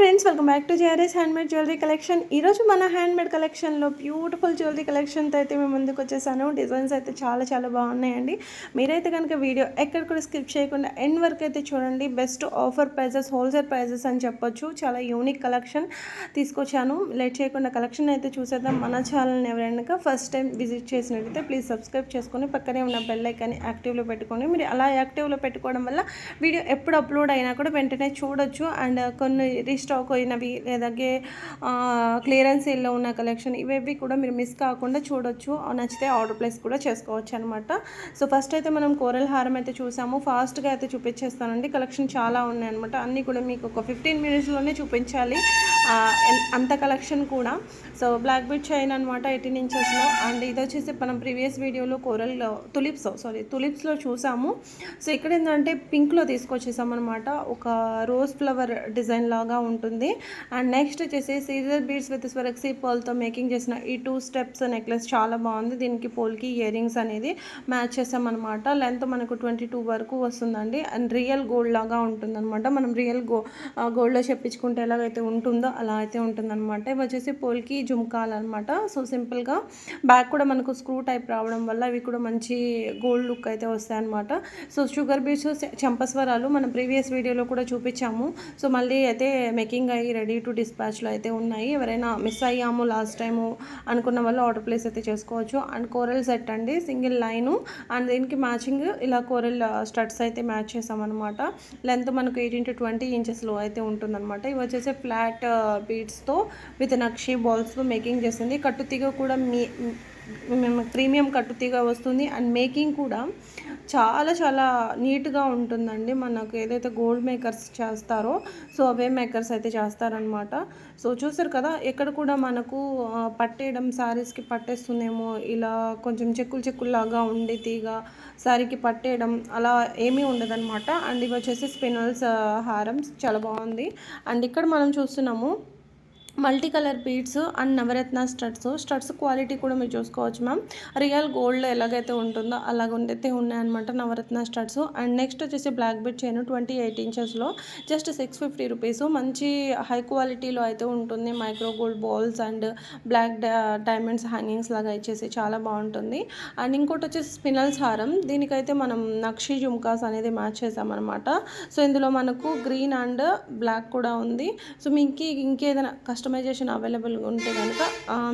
Friends, welcome back to JRS handmade jewellery collection. ఈరోజు మన handmade కలెక్షన్లో బ్యూటిఫుల్ జ్యువెలరీ కలెక్షన్తో అయితే మేము ముందుకు వచ్చేసాను. డిజైన్స్ అయితే చాలా చాలా బాగున్నాయండి. మీరైతే కనుక వీడియో ఎక్కడ కూడా స్కిప్ చేయకుండా ఎండ్ వరకు అయితే చూడండి. Best offer prices, wholesale prices అని చెప్పొచ్చు. చాలా యూనిక్ కలెక్షన్ తీసుకొచ్చాను. లేట్ చేయకుండా కలెక్షన్ అయితే చూసేద్దాం. మన ఛానల్ని ఎవరైనా ఫస్ట్ టైం విజిట్ చేసినట్టయితే ప్లీజ్ సబ్స్క్రైబ్ చేసుకొని పక్కనే ఉన్న బెల్ ఐకాన్ని యాక్టివ్లో పెట్టుకోండి. మీరు అలా యాక్టివ్లో పెట్టుకోవడం వల్ల వీడియో ఎప్పుడు అప్లోడ్ అయినా కూడా వెంటనే చూడొచ్చు. అండ్ కొన్ని రీస్టాక్ అయినవి లేదా క్లియరెన్స్ సేల్లో ఉన్న కలెక్షన్ ఇవేవి కూడా మీరు మిస్ కాకుండా చూడొచ్చు. నచ్చితే ఆర్డర్ ప్లేస్ కూడా చేసుకోవచ్చు అనమాట. సో ఫస్ట్ అయితే మనం కోరల్ హారం అయితే చూసాము. ఫాస్ట్గా అయితే చూపించేస్తానండి. కలెక్షన్ చాలా ఉన్నాయన్నమాట. అన్నీ కూడా మీకు ఒక 15 మినిట్స్లోనే చూపించాలి అంత కలెక్షన్ కూడా. సో బ్లాక్ బీట్ చైన్ అనమాట 18 ఇంచెస్లో. అండ్ ఇది వచ్చేసి మనం ప్రీవియస్ వీడియోలో కోరల్లో తులిప్స్లో చూసాము. సో ఇక్కడ ఏంటంటే పింక్లో తీసుకొచ్చేసాం అనమాట. ఒక రోజ్ ఫ్లవర్ డిజైన్ లాగా ఉంటుంది. అండ్ నెక్స్ట్ వచ్చేసి సీజర్ బీడ్స్ విత్ స్వరక్సీ పర్ల్తో మేకింగ్ చేసిన ఈ 2 స్టెప్స్ నెక్లెస్ చాలా బాగుంది. దీనికి పోల్కి ఇయర్ రింగ్స్ అనేది మ్యాచ్ చేసామన్నమాట. లెంత్ మనకు 22 వరకు వస్తుందండి. అండ్ రియల్ గోల్డ్ లాగా ఉంటుందన్నమాట. మనం రియల్ గోల్డ్లో చెప్పించుకుంటే ఎలాగైతే ఉంటుందో అలా అయితే ఉంటుందన్నమాట. ఇవి వచ్చేసి పోల్కి జుమ్కాలు అనమాట. సో సింపుల్గా బ్యాక్ కూడా మనకు స్క్రూ టైప్ రావడం వల్ల ఇవి కూడా మంచి గోల్డ్ లుక్ అయితే వస్తాయన్నమాట. సో షుగర్ బీడ్స్, చంపస్వరాలు మనం ప్రీవియస్ వీడియోలో కూడా చూపించాము. సో మళ్ళీ అయితే మేకింగ్ అయ్యి రెడీ టు డిస్పాచ్లో అయితే ఉన్నాయి. ఎవరైనా మిస్ అయ్యాము లాస్ట్ టైము అనుకున్న వాళ్ళు ఆర్డర్ ప్లేస్ అయితే చేసుకోవచ్చు. అండ్ కోరల్ సెట్ అండి, సింగిల్ లైను. అండ్ దీనికి మ్యాచింగ్ ఇలా కోరల్ స్టడ్స్ అయితే మ్యాచ్ చేసామన్నమాట. లెంత్ మనకు 18 to 20 ఇంచెస్లో అయితే ఉంటుందన్నమాట. ఇవి వచ్చేసి ఫ్లాట్ బీడ్స్తో విత్ నక్షి బాల్స్తో మేకింగ్ చేసింది. కట్టుతీగ కూడా ప్రీమియం కట్టుతీగ వస్తుంది. అండ్ మేకింగ్ కూడా చాలా చాలా నీట్గా ఉంటుందండి. మనకు ఏదైతే గోల్డ్ మేకర్స్ చేస్తారో సో అవే మేకర్స్ అయితే చేస్తారనమాట. సో చూసారు కదా, ఎక్కడ కూడా మనకు పట్టేయడం, శారీస్కి పట్టేస్తుందేమో, ఇలా కొంచెం చెక్కుల్లాగా ఉండి తీగ శారీకి పట్టేయడం అలా ఏమీ ఉండదన్నమాట. అండ్ ఇవి వచ్చేసి స్పినల్స్ హారం చాలా బాగుంది. అండ్ ఇక్కడ మనం చూస్తున్నాము multi colour beads and navratna studs quality కూడా మీరు చూసుకోవచ్చు మ్యామ్. రియల్ గోల్డ్ ఎలాగైతే ఉంటుందో అలాగ అయితే ఉన్నాయన్నమాట నవరత్న స్టడ్స్. అండ్ నెక్స్ట్ వచ్చేసి బ్లాక్ బీడ్ చైన్ 28 ఇంచెస్లో జస్ట్ 650 రూపీస్. మంచి హై క్వాలిటీలో అయితే ఉంటుంది. Micro gold balls and black diamonds hangings లాగా ఇచ్చేసి చాలా బాగుంటుంది. అండ్ ఇంకోటి వచ్చేసి స్పినల్స్ హారం. దీనికైతే మనం నక్షి జుమ్కాస్ అనేది మ్యాచ్ చేసామన్నమాట. సో ఇందులో మనకు గ్రీన్ అండ్ బ్లాక్ కూడా ఉంది. సో మీకు ఇంకేదైనా కస్టమైజేషన్ అవైలబుల్గా ఉంటే కనుక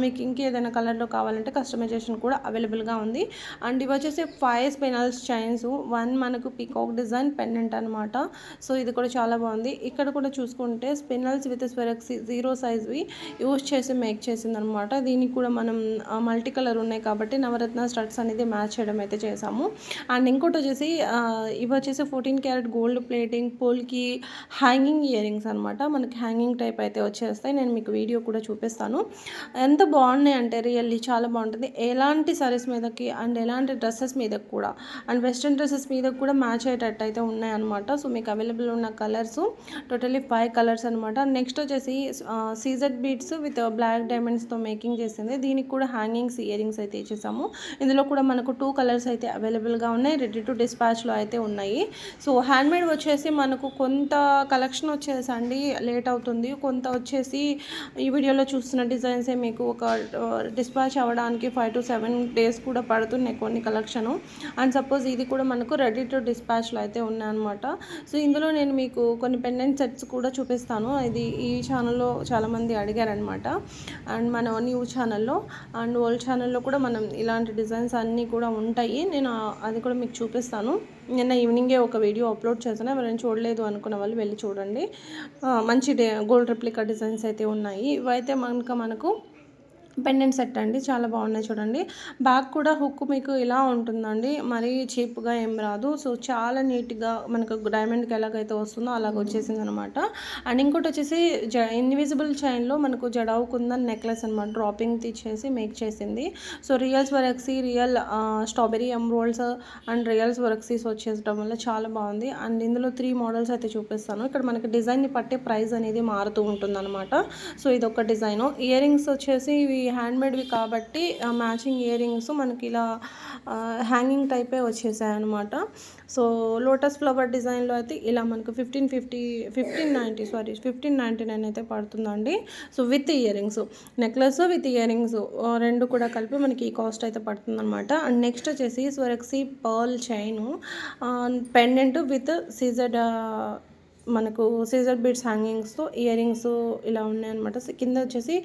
మీకు ఇంకేదైనా కలర్లో కావాలంటే కస్టమైజేషన్ కూడా అవైలబుల్గా ఉంది. అండ్ ఇవి వచ్చేసి 5 స్పినల్స్ చైన్స్, 1 మనకు పీకాక్ డిజైన్ పెండెంట్ అనమాట. సో ఇది కూడా చాలా బాగుంది. ఇక్కడ కూడా చూసుకుంటే స్పినల్స్ విత్ స్వెరక్సీ 0 సైజ్వి యూజ్ చేసి మేక్ చేసింది అనమాట. దీనికి కూడా మనం మల్టీ కలర్ ఉన్నాయి కాబట్టి నవరత్న స్టడ్స్ అనేది మ్యాచ్ చేయడం అయితే చేసాము. అండ్ ఇంకోటి వచ్చేసి ఇవి వచ్చేసి 14 carat gold plating polki hanging earrings అనమాట. మనకి హ్యాంగింగ్ టైప్ అయితే వచ్చేస్తాయి. నేను మీకు వీడియో కూడా చూపిస్తాను. ఎంత బాగున్నాయి అంటే రియల్లీ చాలా బాగుంటుంది. ఎలాంటి సారీస్ మీదకి అండ్ ఎలాంటి డ్రెస్సెస్ మీదకి కూడా అండ్ వెస్ట్రన్ డ్రెస్సెస్ మీద కూడా మ్యాచ్ అయ్యేటట్టు అయితే ఉన్నాయన్నమాట. సో మీకు అవైలబుల్ ఉన్న కలర్స్ టోటలీ 5 కలర్స్ అనమాట. నెక్స్ట్ వచ్చేసి సీజెడ్ బీడ్స్ విత్ బ్లాక్ డైమండ్స్తో మేకింగ్ చేసింది. దీనికి కూడా హ్యాంగింగ్స్ ఇయర్ రింగ్స్ అయితే ఇచ్చేసాము. ఇందులో కూడా మనకు 2 కలర్స్ అయితే అవైలబుల్గా ఉన్నాయి. రెడీ టు డిస్పాచ్లో అయితే ఉన్నాయి. సో హ్యాండ్మేడ్ వచ్చేసి మనకు కొంత కలెక్షన్ వచ్చేసి అండి లేట్ అవుతుంది. కొంత వచ్చేసి ఈ వీడియోలో చూస్తున్న డిజైన్సే మీకు ఒక డిస్పాచ్ అవ్వడానికి 5 to 7 days కూడా పడుతున్నాయి కొన్ని కలెక్షను. అండ్ సపోజ్ ఇది కూడా మనకు రెడీ టు డిస్పాచ్లో అయితే ఉన్నాయన్నమాట. సో ఇందులో నేను మీకు కొన్ని పెండెంట్ సెట్స్ కూడా చూపిస్తాను. ఇది ఈ ఛానల్లో చాలామంది అడిగారనమాట. అండ్ మన న్యూ ఛానల్లో అండ్ ఓల్డ్ ఛానల్లో కూడా మనం ఇలాంటి డిజైన్స్ అన్నీ కూడా ఉంటాయి. నేను అది కూడా మీకు చూపిస్తాను. నిన్న ఈవినింగే ఒక వీడియో అప్లోడ్ చేశాను. ఎవరైనా చూడలేదు అనుకున్న వాళ్ళు వెళ్ళి చూడండి. మంచి గోల్డ్ రెప్లికా డిజైన్స్ అయితే ఉన్నాయి. ఇవైతే మనకు పెండెంట్ సెట్ అండి, చాలా బాగున్నాయి చూడండి. బ్యాక్ కూడా హుక్ మీకు ఇలా ఉంటుందండి, మరీ చీప్గా ఏం రాదు. సో చాలా నీట్గా మనకు డైమండ్కి ఎలాగైతే వస్తుందో అలాగ వచ్చేసింది అనమాట. అండ్ ఇంకోటి వచ్చేసి ఇన్విజిబుల్ చైన్లో మనకు జడావు కుందన్ నెక్లెస్ అనమాట. డ్రాపింగ్ తీసేసి మేక్ చేసింది. సో రియల్స్ వరక్సీ, రియల్ స్ట్రాబెరీ ఎంబ్రోల్స్ అండ్ రియల్స్ వరక్సీస్ వచ్చేసడం వల్ల చాలా బాగుంది. అండ్ ఇందులో 3 మోడల్స్ అయితే చూపిస్తాను. ఇక్కడ మనకి డిజైన్ని పట్టే ప్రైస్ అనేది మారుతూ ఉంటుంది అనమాట. సో ఇది ఒక డిజైను. ఇయర్ రింగ్స్ వచ్చేసి ఇవి హ్యాండ్మేడ్వి కాబట్టి మ్యాచింగ్ ఇయర్ రింగ్స్ మనకి ఇలా హ్యాంగింగ్ టైపే వచ్చేసాయి అనమాట. సో లోటస్ ఫ్లవర్ డిజైన్లో అయితే ఇలా మనకు 1599 అయితే పడుతుందండి. So with ear rings, necklace with ear rings రెండు కూడా కలిపి మనకి ఈ కాస్ట్ అయితే పడుతుంది అనమాట. అండ్ నెక్స్ట్ వచ్చేసి Swarovski pearl chain pendant with సీజర్డ్ మనకు సీజర్ బీడ్స్ హ్యాంగింగ్స్తో ఇయర్ రింగ్స్ ఇలా ఉన్నాయన్నమాట. కింద వచ్చేసి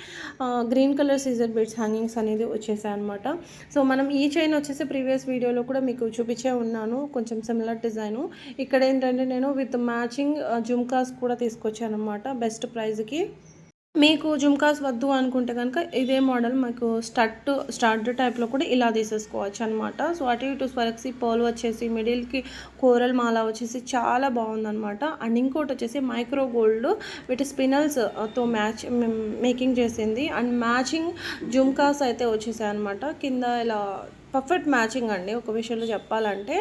green colour CZ beads hangings అనేది వచ్చేసాయి అనమాట. సో మనం ఈ చైన్ వచ్చేసి ప్రీవియస్ వీడియోలో కూడా మీకు చూపించే ఉన్నాను, కొంచెం సిమిలర్ డిజైను. ఇక్కడ ఏంటంటే నేను విత్ మ్యాచింగ్ జుమ్కాస్ కూడా తీసుకొచ్చాను అనమాట బెస్ట్ ప్రైజ్కి. మీకు జుమ్కాస్ వద్దు అనుకుంటే కనుక ఇదే మోడల్ మీకు స్టడ్ టైప్లో కూడా ఇలా తీసేసుకోవచ్చు అనమాట. సో అటు ఇటు స్వరక్సీ పర్ల్ వచ్చేసి మిడిల్కి కోరల్ మాల వచ్చేసి చాలా బాగుందనమాట. అండ్ ఇంకోటి వచ్చేసి మైక్రో గోల్డ్ వీటి స్పినల్స్తో మేకింగ్ చేసింది. అండ్ మ్యాచింగ్ జుమ్కాస్ అయితే వచ్చేసాయి అనమాట. కింద ఇలా పర్ఫెక్ట్ మ్యాచింగ్ అండి ఒక విషయంలో చెప్పాలంటే.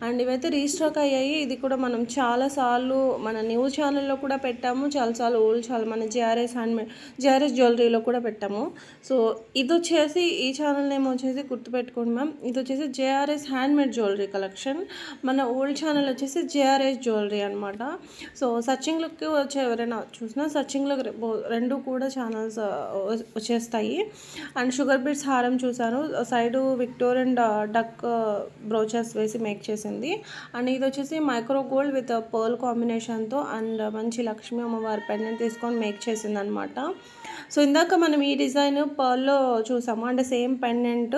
అండ్ ఇవైతే రీస్టాక్ అయ్యాయి. ఇది కూడా మనం చాలాసార్లు మన న్యూ ఛానల్లో కూడా పెట్టాము, చాలాసార్లు ఓల్డ్ ఛానల్ మన జేఆర్ఎస్ జ్యువెలరీలో కూడా పెట్టాము. సో ఇది వచ్చేసి ఈ ఛానల్ నేమ్ వచ్చేసి గుర్తుపెట్టుకోండి మ్యామ్, ఇది వచ్చేసి జేఆర్ఎస్ హ్యాండ్మేడ్ జ్యువెలరీ కలెక్షన్. మన ఓల్డ్ ఛానల్ వచ్చేసి జేఆర్ఎస్ జ్యువెలరీ అనమాట. సో సర్చింగ్లోకి వచ్చే ఎవరైనా చూసినా సర్చింగ్లో రెండు కూడా ఛానల్స్ వచ్చేస్తాయి. అండ్ షుగర్ బీడ్స్ హారం చూసాను, side Victoria and duck brooches వేసి మేక్ చేసింది. అండ్ ఇది వచ్చేసి మైక్రో గోల్డ్ విత్ పర్ల్ కాంబినేషన్తో అండ్ మంచి లక్ష్మీ అమ్మవారి పెండెంట్ తీసుకొని మేక్ చేసింది అనమాట. సో ఇందాక మనం ఈ డిజైన్ పర్ల్లో చూసాము, అంటే సేమ్ పెండెంట్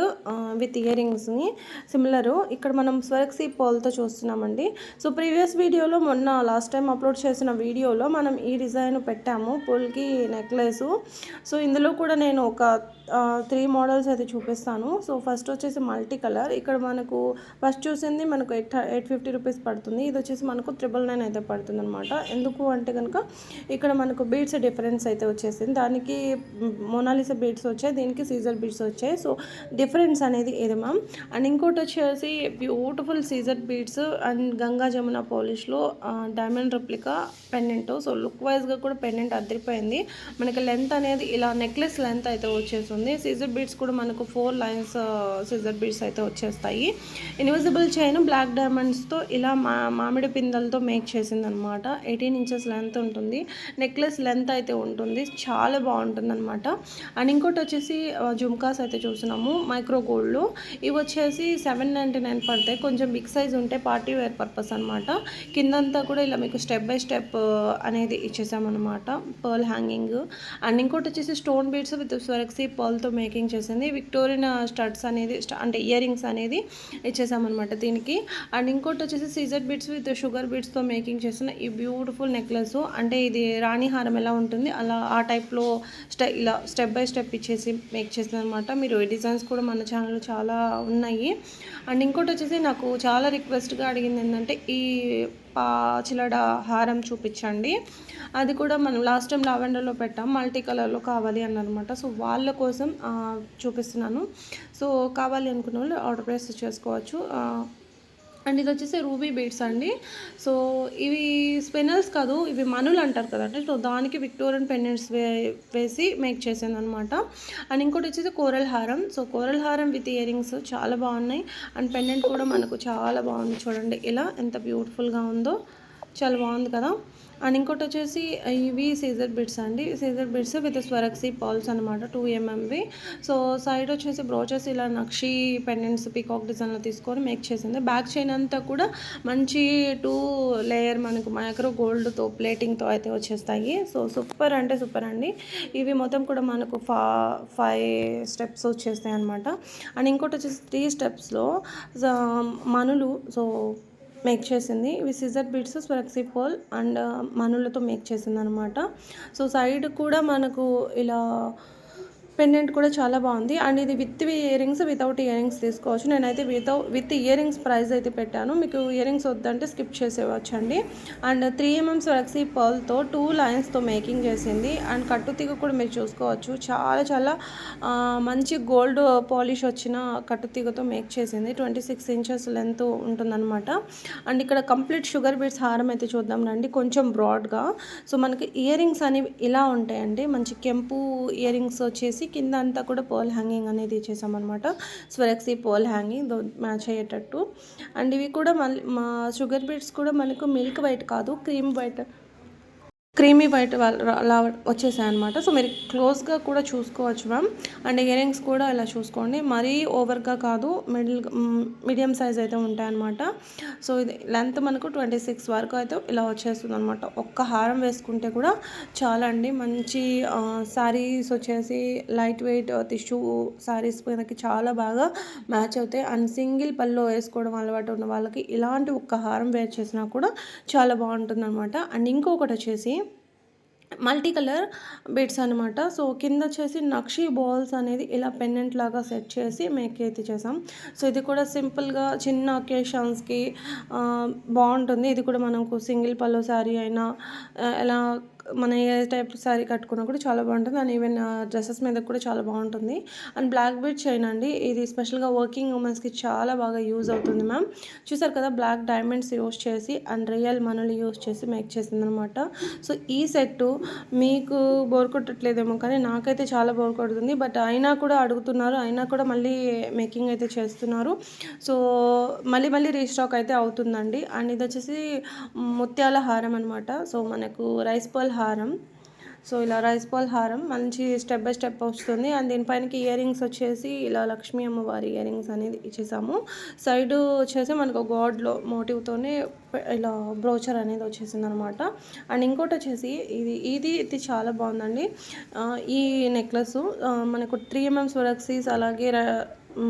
విత్ ఇయర్ రింగ్స్ని సిమిలరు ఇక్కడ మనం స్వరక్సీ పర్ల్తో చూస్తున్నామండి. సో ప్రీవియస్ వీడియోలో మొన్న లాస్ట్ టైం అప్లోడ్ చేసిన వీడియోలో మనం ఈ డిజైన్ పెట్టాము పుల్కి నెక్లెస్. సో ఇందులో కూడా నేను ఒక 3 మోడల్స్ అయితే చూపిస్తాను. సో ఫస్ట్ వచ్చేసి మల్టీ కలర్, ఇక్కడ మనకు ఫస్ట్ చూసింది మనకు 850 రూపీస్ పడుతుంది. ఇది వచ్చేసి మనకు 999 అయితే పడుతుంది అనమాట. ఎందుకు అంటే కనుక ఇక్కడ మనకు బీడ్స్ డిఫరెన్స్ అయితే వచ్చేసింది, దానికి మోనాలిసా బీడ్స్ వచ్చాయి, దీనికి సీజర్ బీడ్స్ వచ్చాయి. సో డిఫరెన్స్ అనేది ఇది మ్యామ్. అండ్ ఇంకోటి వచ్చేసి beautiful CZ beads and Ganga Jamuna పాలిష్లో diamond replica pendant. So look వైజ్గా కూడా పెండెంట్ అదిరిపోయింది. మనకి లెంత్ అనేది ఇలా నెక్లెస్ లెంత్ అయితే వచ్చేస్తుంది. సీజర్ బీడ్స్ కూడా మనకు 4 లైన్స్ సీజర్ బీడ్స్ అయితే వచ్చేస్తాయి. ఇన్విజిబుల్ చైన్ బ్లాక్ డైమండ్స్తో ఇలా మామిడి పిందలతో మేక్ చేసింది అనమాట. 18 ఇంచెస్ లెంత్ ఉంటుంది, నెక్లెస్ లెంత్ అయితే ఉంటుంది, చాలా బాగుంటుంది అనమాట. అండ్ ఇంకోటి వచ్చేసి జుమ్కాస్ అయితే చూస్తున్నాము మైక్రో గోల్డ్లో. ఇవి వచ్చేసి 799 పడతాయి, కొంచెం బిగ్ సైజ్ ఉంటే పార్టీ వేర్ పర్పస్ అనమాట. కిందంతా కూడా ఇలా మీకు స్టెప్ బై స్టెప్ అనేది ఇచ్చేసామన్నమాట పర్ల్ హ్యాంగింగ్. అండ్ ఇంకోటి వచ్చేసి స్టోన్ బీడ్స్ విత్ స్వరక్సీ పర్ల్తో మేకింగ్ చేసింది. విక్టోరియన్ స్టడ్స్ అనేది అంటే ఇయర్ రింగ్స్ అనేది ఇచ్చేసామన్నమాట దీనికి. అండ్ ఇంకోటి వచ్చేసి సీజర్ బీడ్స్ విత్ షుగర్ బీడ్స్తో మేకింగ్ చేసిన ఈ బ్యూటిఫుల్ నెక్లెస్. అంటే ఇది రాణి హారం ఎలా ఉంటుంది అలా ఆ టైప్లో ఇలా స్టెప్ బై స్టెప్ ఇచ్చేసి మేక్ చేసింది అనమాట. మీరు ఈ డిజైన్స్ కూడా మన ఛానల్లో చాలా ఉన్నాయి. అండ్ ఇంకోటి వచ్చేసి నాకు చాలా రిక్వెస్ట్గా అడిగింది ఏంటంటే ఈ చిలడ హారం చూపించండి. అది కూడా మనం లాస్ట్ టైం లావెండర్లో పెట్టాం, మల్టీ కలర్లో కావాలి అన్నమాట. సో వాళ్ళ కోసం చూపిస్తున్నాను. సో కావాలి అనుకున్న వాళ్ళు ఆర్డర్ ప్లేస్ చేసుకోవచ్చు. అండ్ ఇది వచ్చేసి రూబీ బీడ్స్ అండి. సో ఇవి స్పినల్స్ కాదు, ఇవి మనులు అంటారు కదండి. సో దానికి విక్టోరియన్ పెండెంట్స్ వేసి మేక్ చేసింది అనమాట. అండ్ ఇంకోటి వచ్చేసి కోరల్ హారం. సో కోరల్ హారం విత్ ఇయర్ రింగ్స్ చాలా బాగున్నాయి. అండ్ పెండెంట్ కూడా మనకు చాలా బాగుంది, చూడండి ఇలా ఎంత బ్యూటిఫుల్గా ఉందో, చాలా బాగుంది కదా. అండ్ ఇంకోటి వచ్చేసి ఇవి సీజర్ బిడ్స్ అండి, సీజర్ బిడ్స్ విత్ స్వరక్సీ పర్ల్స్ అనమాట 2 mmవి. సో సైడ్ వచ్చేసి బ్రోచెస్ ఇలా నక్షి పెండెంట్స్ పీకాక్ డిజైన్లో తీసుకొని మేక్ చేసింది. బ్యాక్ చైన్ అంతా కూడా మంచి 2 లేయర్ మనకు మైక్రో గోల్డ్తో ప్లేటింగ్తో అయితే వచ్చేస్తాయి. సో సూపర్ అంటే సూపర్ అండి. ఇవి మొత్తం కూడా మనకు 5 స్టెప్స్ వచ్చేస్తాయి అనమాట. అండ్ ఇంకోటి వచ్చేసి 3 స్టెప్స్లో మనులు సో మేక్ చేసింది. ఇవి CZ beads Swarovski pearl and మనులతో మేక్ చేసింది అనమాట. సో సైడ్ కూడా మనకు ఇలా పెండెంట్ కూడా చాలా బాగుంది. అండ్ ఇది with ear rings without ear rings తీసుకోవచ్చు. నేనైతే విత్ ఇయర్ రింగ్స్ ప్రైస్ అయితే పెట్టాను, మీకు ఇయర్ రింగ్స్ వద్దంటే స్కిప్ చేసేవచ్చు అండి. అండ్ 3 mm స్వరక్సీ పర్ల్తో 2 లైన్స్తో మేకింగ్ చేసింది. అండ్ కట్టుతీగ కూడా మీరు చూసుకోవచ్చు, చాలా చాలా మంచి గోల్డ్ పాలిష్ వచ్చిన కట్టుతీగతో మేక్ చేసింది. 26 ఇంచెస్ లెంత్ ఉంటుందన్నమాట. అండ్ ఇక్కడ కంప్లీట్ షుగర్ బీడ్స్ హారం అయితే చూద్దాం రండి, కొంచెం బ్రాడ్గా. సో మనకి ఇయర్ రింగ్స్ అనేవి ఇలా ఉంటాయండి, మంచి కెంపు ఇయర్ రింగ్స్ వచ్చేసి కింద అంతా కూడా పర్ల్ హ్యాంగింగ్ అనేది ఇచ్చేసామన్నమాట. స్వరక్సీ పర్ల్ హ్యాంగింగ్ మ్యాచ్ అయ్యేటట్టు. అండ్ ఇవి కూడా మళ్ళీ మా షుగర్ బీడ్స్ కూడా మనకు మిల్క్ వైట్ కాదు, క్రీమీ వైట్ అలా వచ్చేసాయి అనమాట. సో మీరు క్లోజ్గా కూడా చూసుకోవచ్చు మ్యామ్. అండ్ ఇయర్ రింగ్స్ కూడా ఇలా చూసుకోండి, మరీ ఓవర్గా కాదు, మీడియం సైజ్ అయితే ఉంటాయన్నమాట. సో ఇది లెంత్ మనకు 26 వరకు అయితే ఇలా వచ్చేస్తుంది అనమాట. ఒక్క హారం వేసుకుంటే కూడా చాలా అండి. మంచి శారీస్ వచ్చేసి లైట్ వెయిట్ టిష్యూ శారీస్ మనకి చాలా బాగా మ్యాచ్ అవుతాయి. అండ్ సింగిల్ పళ్ళు వేసుకోవడం అలవాటు ఉన్న వాళ్ళకి ఇలాంటి ఒక్క హారం వేర్ చేసినా కూడా చాలా బాగుంటుంది అనమాట. అండ్ ఇంకొకటి వచ్చేసి మల్టీ కలర్ బీడ్స్ అనమాట. సో కింద వచ్చేసి నక్షి బాల్స్ అనేది ఇలా పెండెంట్ లాగా సెట్ చేసి మేక్ అయితే చేసాం. సో ఇది కూడా సింపుల్గా చిన్న ఒకేషన్స్కి బాగుంటుంది. ఇది కూడా మనకు సింగిల్ పల్లో శారీ అయినా ఎలా మన ఏ టైప్ శారీ కట్టుకున్నా కూడా చాలా బాగుంటుంది. అండ్ ఈవెన్ డ్రెస్సెస్ మీద కూడా చాలా బాగుంటుంది. అండ్ బ్లాక్ బీడ్ చైన్ అండి, ఇది స్పెషల్గా వర్కింగ్ ఉమెన్స్కి చాలా బాగా యూజ్ అవుతుంది మ్యామ్. చూసారు కదా, బ్లాక్ డైమండ్స్ యూస్ చేసి అండ్ రియల్ మనీలు యూస్ చేసి మేక్ చేసింది అనమాట. సో ఈ సెట్టు మీకు బోర్ కొట్టట్లేదేమో కానీ నాకైతే చాలా బోర్ కొడుతుంది. బట్ అయినా కూడా అడుగుతున్నారు, అయినా కూడా మళ్ళీ మేకింగ్ అయితే చేస్తున్నారు. సో మళ్ళీ రీస్టాక్ అయితే అవుతుందండి. అండ్ ఇది వచ్చేసి ముత్యాల హారం అనమాట. సో మనకు రైస్ పర్ల్ హారం. సో ఇలా రైస్ పర్ల్ హారం మంచి స్టెప్ బై స్టెప్ వస్తుంది. అండ్ దీనిపైనకి ఇయర్ రింగ్స్ వచ్చేసి ఇలా లక్ష్మీ అమ్మవారి ఇయర్ రింగ్స్ అనేది ఇచ్చేసాము. సైడ్ వచ్చేసి మనకు గాడ్లో మోటివ్తోనే ఇలా బ్రోచర్ అనేది వచ్చేసింది అనమాట. అండ్ ఇంకోటి వచ్చేసి ఇది చాలా బాగుందండి. ఈ నెక్లెస్ మనకు 3mm స్వరక్సీస్ అలాగే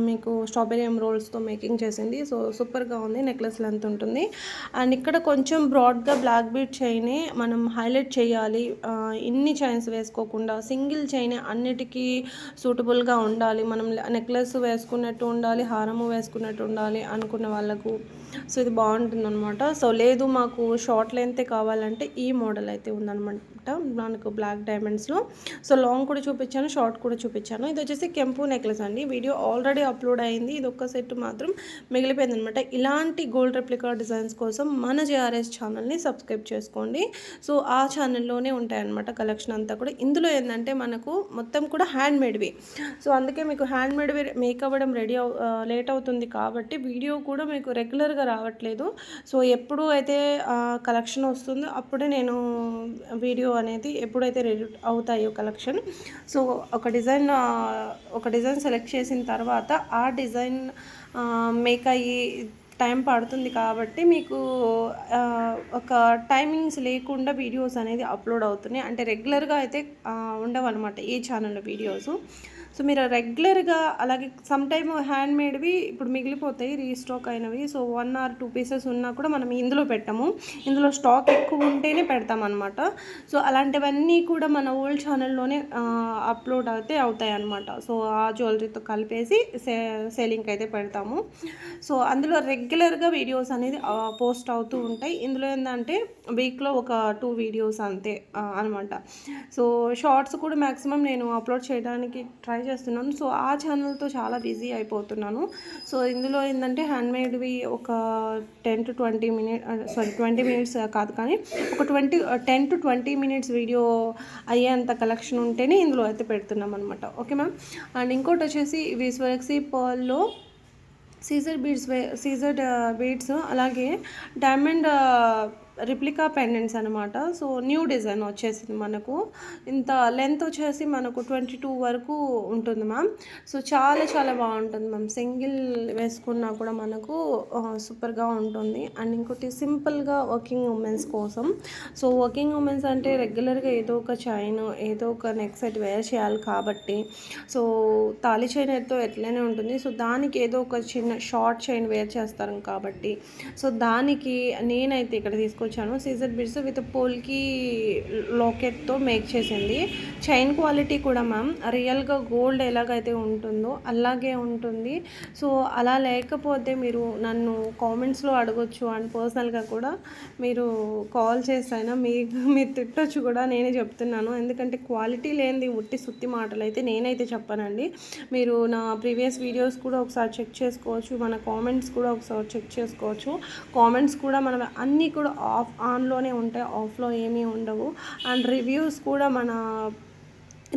మీకు స్ట్రాబెరీ ఎమరాల్డ్స్తో మేకింగ్ చేసింది. సో సూపర్గా ఉంది, నెక్లెస్ లెంత్ ఉంటుంది. అండ్ ఇక్కడ కొంచెం బ్రాడ్గా బ్లాక్ బీడ్ చైన్ మనం హైలైట్ చేయాలి, ఇన్ని చైన్స్ వేసుకోకుండా సింగిల్ చైన్ అన్నిటికీ సూటబుల్గా ఉండాలి, మనం నెక్లెస్ వేసుకున్నట్టు ఉండాలి, హారము వేసుకున్నట్టు ఉండాలి అనుకున్న వాళ్ళకు సో ఇది బాగుంటుంది అనమాట. సో లేదు మాకు షార్ట్ లెంతే కావాలంటే ఈ మోడల్ అయితే ఉందన్నమాట మనకు బ్లాక్ డైమండ్స్లో. సో లాంగ్ కూడా చూపించాను, షార్ట్ కూడా చూపించాను. ఇది వచ్చేసి కెంపు నెక్లెస్ అండి. వీడియో ఆల్రెడీ అప్లోడ్ అయింది, ఇది ఒక్క సెట్ మాత్రం మిగిలిపోయింది అనమాట. ఇలాంటి గోల్డ్ రెప్లికా డిజైన్స్ కోసం మన జేఆర్ఎస్ ఛానల్ని సబ్స్క్రైబ్ చేసుకోండి. సో ఆ ఛానల్లోనే ఉంటాయన్నమాట కలెక్షన్ అంతా కూడా. ఇందులో ఏంటంటే మనకు మొత్తం కూడా హ్యాండ్ మేడ్వి. సో అందుకే మీకు హ్యాండ్ మేడ్వి మేక్ అవ్వడం లేట్ అవుతుంది కాబట్టి వీడియో కూడా మీకు రెగ్యులర్గా రావట్లేదు. సో ఎప్పుడు అయితే కలెక్షన్ వస్తుందో అప్పుడే నేను వీడియో అనేది ఎప్పుడైతే రెడీ అవుతాయో కలెక్షన్, సో ఒక డిజైన్ సెలెక్ట్ చేసిన తర్వాత ఆ డిజైన్ మేక్ అయ్యి టైం పడుతుంది కాబట్టి మీకు ఒక టైమింగ్స్ లేకుండా వీడియోస్ అనేది అప్లోడ్ అవుతున్నాయి. అంటే రెగ్యులర్గా అయితే ఉండవు అనమాట ఈ ఛానల్లో వీడియోస్. సో మీరు రెగ్యులర్గా అలాగే సమ్ టైమ్ హ్యాండ్ మేడ్వి ఇప్పుడు మిగిలిపోతాయి రీస్టాక్ అయినవి. సో 1 or 2 పీసెస్ ఉన్నా కూడా మనం ఇందులో పెట్టాము, ఇందులో స్టాక్ ఎక్కువ ఉంటేనే పెడతాం అనమాట. సో అలాంటివన్నీ కూడా మన ఓల్డ్ ఛానల్లోనే అప్లోడ్ అయితే అవుతాయి అనమాట. సో ఆ జ్యువెలరీతో కలిపేసి సేలింగ్కి అయితే పెడతాము. సో అందులో రెగ్యులర్గా వీడియోస్ అనేది పోస్ట్ అవుతూ ఉంటాయి. ఇందులో ఏంటంటే వీక్లో ఒక 2 వీడియోస్ అంతే అనమాట. సో షార్ట్స్ కూడా మ్యాక్సిమం నేను అప్లోడ్ చేయడానికి ట్రై చేస్తున్నాను. సో ఆ ఛానల్తో చాలా బిజీ అయిపోతున్నాను. సో ఇందులో ఏంటంటే హ్యాండ్మేడ్వి ఒక 10 to 20 minutes 20 minutes కాదు కానీ ఒక 10 to 20 minutes వీడియో అయ్యేంత కలెక్షన్ ఉంటేనే ఇందులో అయితే పెడుతున్నాం అనమాట. Okay ma'am. అండ్ ఇంకోటి వచ్చేసి ఇవి స్వరక్సీ పర్ల్లో సీజర్డ్ బీడ్స్ అలాగే డైమండ్ రిప్లికా పెండెంట్స్ అనమాట. సో న్యూ డిజైన్ వచ్చేసింది మనకు. ఇంత లెంత్ వచ్చేసి మనకు 22 వరకు ఉంటుంది మ్యామ్. సో చాలా బాగుంటుంది మ్యామ్. సింగిల్ వేసుకున్నా కూడా మనకు సూపర్గా ఉంటుంది. అండ్ ఇంకోటి సింపుల్గా వర్కింగ్ ఉమెన్స్ కోసం. సో వర్కింగ్ ఉమెన్స్ అంటే రెగ్యులర్గా ఏదో ఒక చైన్ ఏదో ఒక నెక్ సెట్ వేర్ చేయాలి కాబట్టి సో తాళి చైన్ అయితే ఎట్లనే ఉంటుంది. సో దానికి ఏదో ఒక చిన్న షార్ట్ చైన్ వేర్ చేస్తారు కాబట్టి సో దానికి నేనైతే ఇక్కడ తీసుకొచ్చాను సీజర్ బీడ్స్ విత్ పోల్కి లాకెట్తో మేక్ చేసింది. చైన్ క్వాలిటీ కూడా మ్యామ్ రియల్గా గోల్డ్ ఎలాగైతే ఉంటుందో అలాగే ఉంటుంది. సో అలా లేకపోతే మీరు నన్ను కామెంట్స్లో అడగొచ్చు అండ్ పర్సనల్గా కూడా మీరు కాల్ చేసైనా మీరు తిట్టొచ్చు కూడా, నేనే చెప్తున్నాను. ఎందుకంటే క్వాలిటీ లేనిది ఉట్టి సుత్తి మాటలు అయితే నేనైతే చెప్పానండి. మీరు నా ప్రీవియస్ వీడియోస్ కూడా ఒకసారి చెక్ చేసుకోవచ్చు, మన కామెంట్స్ కూడా ఒకసారి చెక్ చేసుకోవచ్చు. కామెంట్స్ కూడా మనం అన్నీ కూడా ఆన్లోనే ఉంటాయి, ఆఫ్లో ఏమీ ఉండవు. అండ్ రివ్యూస్ కూడా మన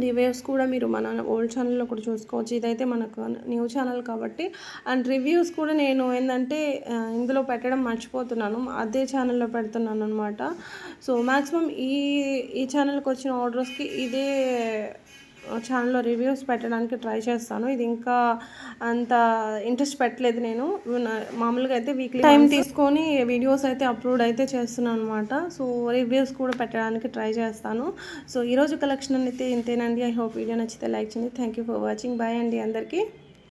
రివ్యూస్ కూడా మీరు మన ఓల్డ్ ఛానల్లో కూడా చూసుకోవచ్చు. ఇదైతే మనకు న్యూ ఛానల్ కాబట్టి. అండ్ రివ్యూస్ కూడా నేను ఏంటంటే ఇందులో పెట్టడం మర్చిపోతున్నాను, అదే ఛానల్లో పెడుతున్నాను అనమాట. సో మ్యాక్సిమం ఈ ఛానల్కి వచ్చిన ఆర్డర్స్కి ఇదే ఛానల్లో రివ్యూస్ పెట్టడానికి ట్రై చేస్తాను. ఇది ఇంకా అంత ఇంట్రెస్ట్ పెట్టలేదు నేను. మామూలుగా అయితే వీక్లీ టైం తీసుకొని వీడియోస్ అయితే అప్లోడ్ అయితే చేస్తున్నాను అనమాట. సో రివ్యూస్ కూడా పెట్టడానికి ట్రై చేస్తాను. సో ఈరోజు కలెక్షన్ అయితే ఇంతేనండి. ఐ హోప్ వీడియో నచ్చితే లైక్ చేయండి. Thank you for watching. Bye అండి అందరికీ.